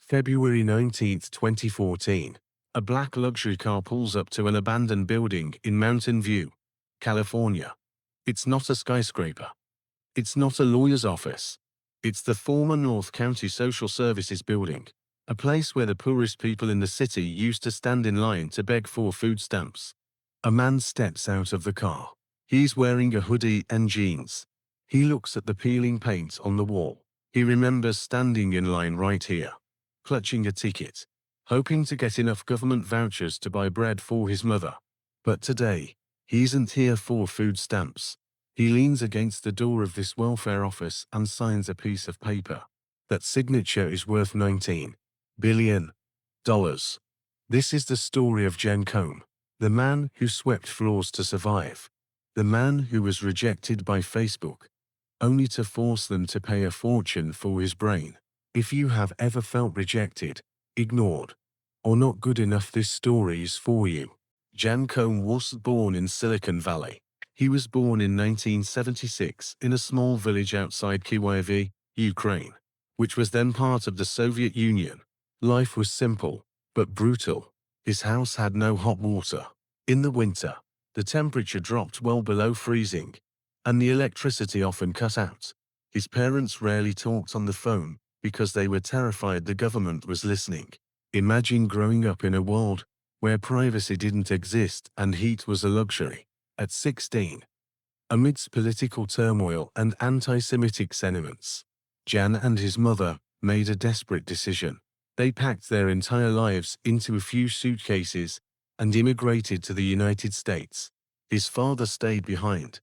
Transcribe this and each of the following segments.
February 19, 2014. A black luxury car pulls up to an abandoned building in Mountain View, California. It's not a skyscraper. It's not a lawyer's office. It's the former North County Social Services Building, a place where the poorest people in the city used to stand in line to beg for food stamps. A man steps out of the car. He's wearing a hoodie and jeans. He looks at the peeling paint on the wall. He remembers standing in line right here, clutching a ticket, hoping to get enough government vouchers to buy bread for his mother. But today, he isn't here for food stamps. He leans against the door of this welfare office and signs a piece of paper. That signature is worth $19 billion. This is the story of Koum, the man who swept floors to survive, the man who was rejected by Facebook, only to force them to pay a fortune for his brain. If you have ever felt rejected, ignored, or not good enough, this story is for you. Koum wasn't born in Silicon Valley. He was born in 1976 in a small village outside Kyiv, Ukraine, which was then part of the Soviet Union. Life was simple, but brutal. His house had no hot water. In the winter, the temperature dropped well below freezing, and the electricity often cut out. His parents rarely talked on the phone because they were terrified the government was listening. Imagine growing up in a world where privacy didn't exist and heat was a luxury. At 16, amidst political turmoil and anti-Semitic sentiments, Jan and his mother made a desperate decision. They packed their entire lives into a few suitcases and immigrated to the United States. His father stayed behind,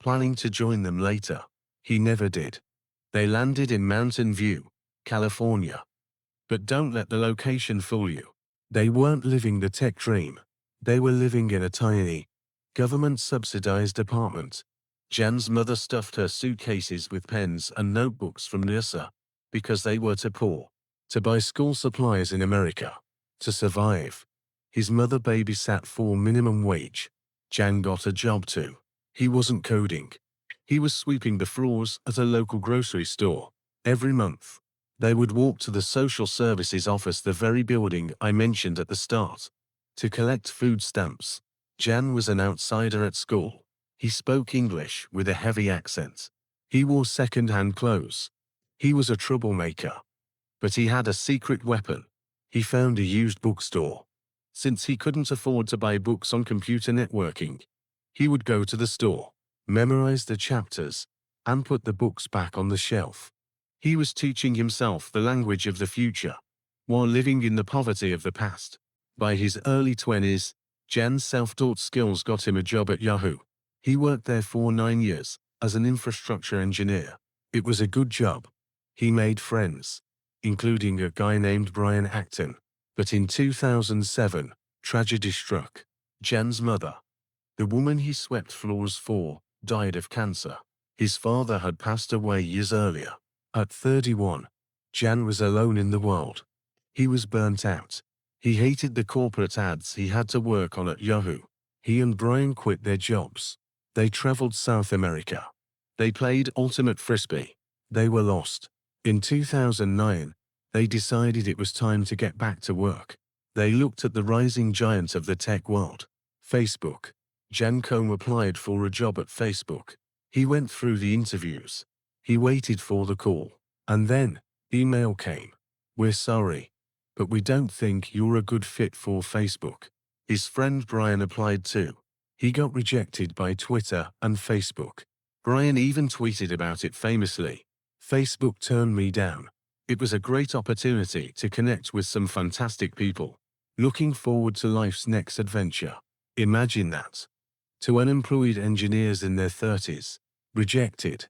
planning to join them later. He never did. They landed in Mountain View, California. But don't let the location fool you. They weren't living the tech dream. They were living in a tiny, government-subsidized apartment. Jan's mother stuffed her suitcases with pens and notebooks from NASA because they were too poor to buy school supplies in America. To survive, his mother babysat for minimum wage. Jan got a job too. He wasn't coding. He was sweeping the floors at a local grocery store. Every month, they would walk to the social services office, the very building I mentioned at the start, to collect food stamps. Jan was an outsider at school. He spoke English with a heavy accent. He wore second-hand clothes. He was a troublemaker. But he had a secret weapon. He found a used bookstore. Since he couldn't afford to buy books on computer networking, he would go to the store, memorize the chapters, and put the books back on the shelf. He was teaching himself the language of the future, while living in the poverty of the past. By his early 20s, Jan's self-taught skills got him a job at Yahoo. He worked there for 9 years as an infrastructure engineer. It was a good job. He made friends, including a guy named Brian Acton. But in 2007, tragedy struck. Jan's mother, the woman he swept floors for, died of cancer. His father had passed away years earlier. At 31, Jan was alone in the world. He was burnt out. He hated the corporate ads he had to work on at Yahoo. He and Brian quit their jobs. They traveled South America. They played ultimate frisbee. They were lost. In 2009, they decided it was time to get back to work. They looked at the rising giant of the tech world, Facebook. Jan Koum applied for a job at Facebook. He went through the interviews. He waited for the call. And then, email came. "We're sorry, but we don't think you're a good fit for Facebook." His friend Brian applied too. He got rejected by Twitter and Facebook. Brian even tweeted about it famously. "Facebook turned me down. It was a great opportunity to connect with some fantastic people. Looking forward to life's next adventure." Imagine that. To unemployed engineers in their 30s, rejected,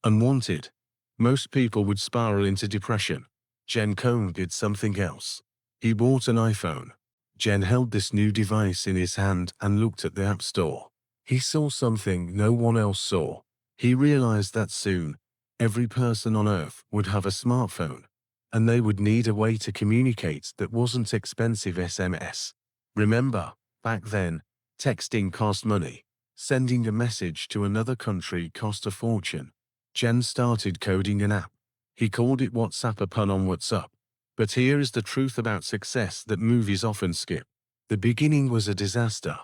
unwanted, most people would spiral into depression. Koum did something else. He bought an iPhone. Jen held this new device in his hand and looked at the App Store. He saw something no one else saw. He realized that soon, every person on Earth would have a smartphone, and they would need a way to communicate that wasn't expensive SMS. Remember, back then, texting cost money. Sending a message to another country cost a fortune. Jan started coding an app. He called it WhatsApp, a pun on What's Up. But here is the truth about success that movies often skip. The beginning was a disaster.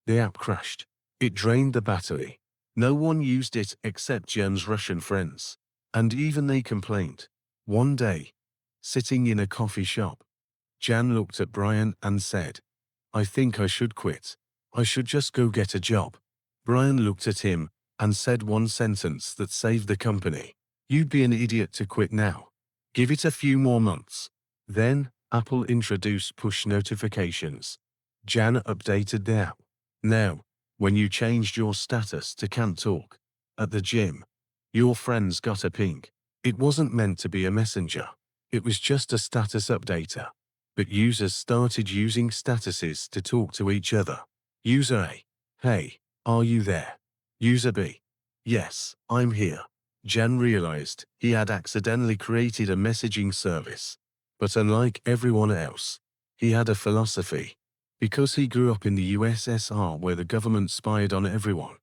The app crashed. It drained the battery. No one used it except Jen's Russian friends. And even they complained. One day, sitting in a coffee shop, Jan looked at Brian and said, "I think I should quit. I should just go get a job." Brian looked at him and said one sentence that saved the company. "You'd be an idiot to quit now. Give it a few more months." Then, Apple introduced push notifications. Jan updated the app. Now, when you changed your status to "can't talk" at the gym, your friends got a ping. It wasn't meant to be a messenger. It was just a status updater. But users started using statuses to talk to each other. User A: "Hey, are you there?" User B: "Yes, I'm here." Jan realized he had accidentally created a messaging service. But unlike everyone else, he had a philosophy. Because he grew up in the USSR where the government spied on everyone,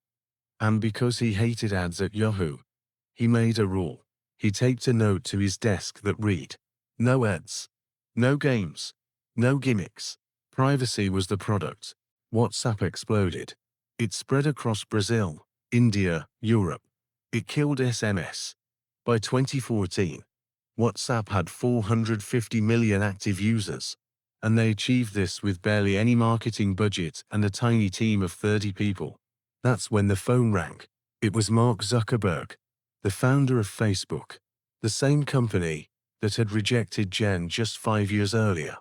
and because he hated ads at Yahoo, he made a rule. He taped a note to his desk that read, "No ads. No games. No gimmicks." Privacy was the product. WhatsApp exploded. It spread across Brazil, India, Europe. It killed SMS. By 2014, WhatsApp had 450 million active users, and they achieved this with barely any marketing budget and a tiny team of 30 people. That's when the phone rang. It was Mark Zuckerberg, the founder of Facebook, the same company that had rejected Jan just 5 years earlier.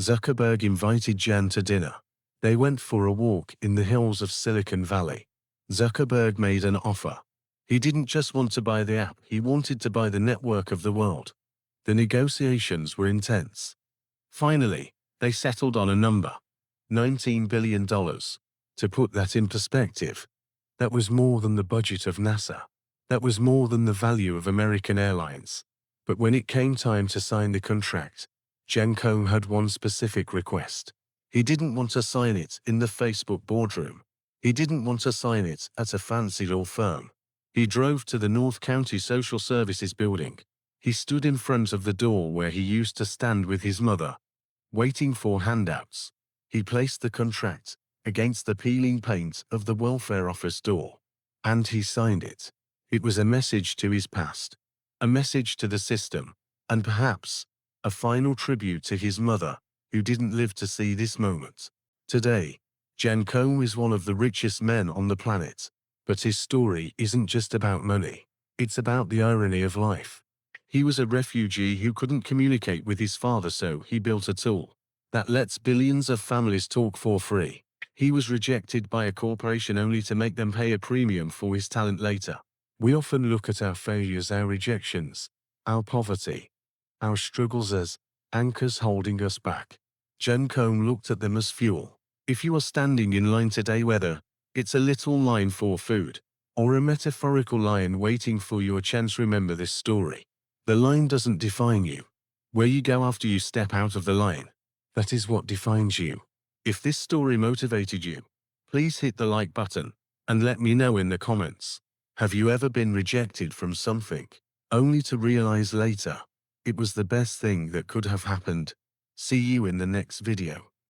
Zuckerberg invited Jan to dinner. They went for a walk in the hills of Silicon Valley. Zuckerberg made an offer. He didn't just want to buy the app, he wanted to buy the network of the world. The negotiations were intense. Finally, they settled on a number: $19 billion. To put that in perspective, that was more than the budget of NASA. That was more than the value of American Airlines. But when it came time to sign the contract, Koum had one specific request. He didn't want to sign it in the Facebook boardroom. He didn't want to sign it at a fancy law firm. He drove to the North County Social Services building. He stood in front of the door where he used to stand with his mother, waiting for handouts. He placed the contract against the peeling paint of the welfare office door. And he signed it. It was a message to his past, a message to the system, and perhaps a final tribute to his mother, who didn't live to see this moment. Today, Koum is one of the richest men on the planet. But his story isn't just about money. It's about the irony of life. He was a refugee who couldn't communicate with his father, so he built a tool that lets billions of families talk for free. He was rejected by a corporation only to make them pay a premium for his talent later. We often look at our failures, our rejections, our poverty, our struggles as anchors holding us back. Koum looked at them as fuel. If you are standing in line today, whether it's a little line for food or a metaphorical line waiting for your chance, remember this story. The line doesn't define you. Where you go after you step out of the line, that is what defines you. If this story motivated you, please hit the like button and let me know in the comments. Have you ever been rejected from something, only to realize later it was the best thing that could have happened? See you in the next video.